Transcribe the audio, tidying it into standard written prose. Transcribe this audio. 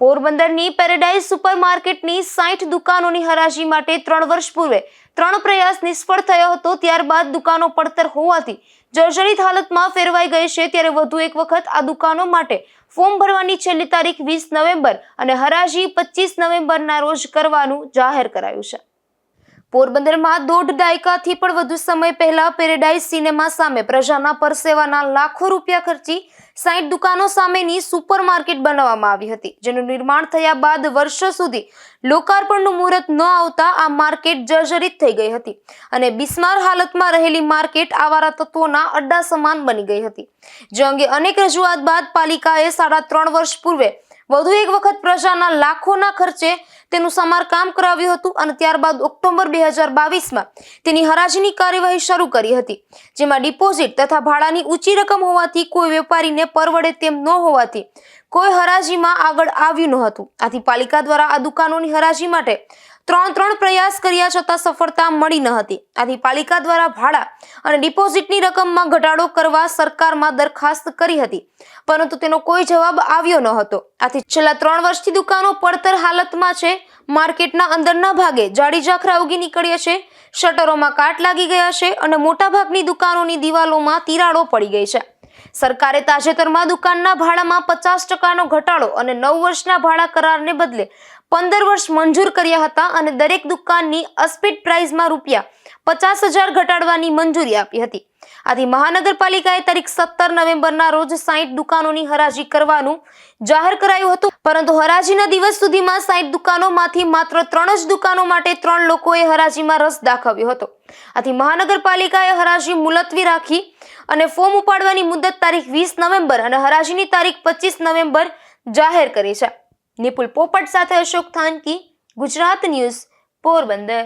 પોરબંદરની પેરેડાઇઝ સુપરમાર્કેટની 60 દુકાનોની હરાજી માટે 3 વર્ષ પૂર્વે 3 પ્રયાસ નિષ્ફળ થયો હતો। ત્યારબાદ દુકાનો પડતર હોવાથી જર્જરિત હાલતમાં ફેરવાઈ ગઈ છે। ત્યારે વધુ એક વખત આ દુકાનો માટે ફોર્મ ભરવાની છેલ્લી તારીખ 20 નવેમ્બર અને હરાજી 25 નવેમ્બરના રોજ કરવાનું જાહેર કરાયું છે। પોરબંદરમાં 1.5 દાયકાથી પણ વધુ સમય પહેલા પેરેડાઇઝ સિનેમા સામે પ્રજાના પરસેવાના લાખો રૂપિયા ખર્ચી 60 દુકાનો સામેની સુપરમાર્કેટ બનાવવામાં આવી હતી, જેનું નિર્માણ થયા બાદ વર્ષો સુધી લોકાર્પણનું મુહૂર્ત ન આવતા આ માર્કેટ જર્જરિત થઈ ગઈ હતી અને બિસ્માર હાલતમાં રહેલી માર્કેટ આવારા તત્વોના અડ્ડા સમાન બની ગઈ હતી। જે અંગે અનેક રજૂઆત બાદ પાલિકાએ 3.5 વર્ષ પૂર્વે વધુ એક વખત પ્રજાના લાખોના ખર્ચે તેનું સમારકામ કરાવ્યું હતું અને ત્યારબાદ ઓક્ટોબર 2022માં તેની હરાજીની કાર્યવાહી શરૂ કરી હતી, જેમાં ડિપોઝિટ તથા ભાડાની ઊંચી રકમ હોવાથી કોઈ વેપારીને પરવડે તેમ ન હોવાથી કોઈ હરાજીમાં આગળ આવ્યું ન હતું। આથી પાલિકા દ્વારા આ દુકાનોની હરાજી માટે 3 પ્રયાસ કર્યા છતાં સફળતા મળી ન હતી। આથી પાલિકા દ્વારા ભાડા અને ડિપોઝિટની રકમમાં ઘટાડો કરવા સરકારમાં દરખાસ્ત કરી હતી, પરંતુ તેનો કોઈ જવાબ આવ્યો ન હતો। આથી છેલ્લા 3 વર્ષથી દુકાનો પડતર હાલતમાં છે। માર્કેટના અંદરના ભાગે જાડી ઝાખરા ઉગી નીકળ્યા છે, શટરોમાં કાટ લાગી ગયા છે અને મોટાભાગની દુકાનોની દિવાલોમાં તિરાડો પડી ગઈ છે। સરકારે તાજેતરમાં દુકાનના ભાડામાં 50%નો ઘટાડો અને 9 વર્ષના ભાડા કરારને બદલે 15 વર્ષ મંજૂર કર્યા હતા અને દરેક દુકાનની અસ્પીડ પ્રાઇસમાં ₹50,000 ઘટાડવાની મંજૂરી આપી હતી। આથી મહાનગરપાલિકાએ તારીખ 17 નવેમ્બરના રોજ 60 દુકાનોની હરાજી કરવાનું જાહેર કરાયું હતું, પરંતુ હરાજીના દિવસ સુધીમાં 60 દુકાનોમાંથી માત્ર 3 જ દુકાનો માટે 3 લોકોએ હરાજીમાં રસ દાખવ્યો હતો। આથી મહાનગરપાલિકાએ હરાજી મુલતવી રાખી અને ફોર્મ ઉપાડવાની મુદત તારીખ 20 નવેમ્બર અને હરાજીની તારીખ 25 નવેમ્બર જાહેર કરી છે। નિપુલ પોપટ સાથે અશોક થાનકી, ગુજરાત ન્યૂઝ, પોરબંદર।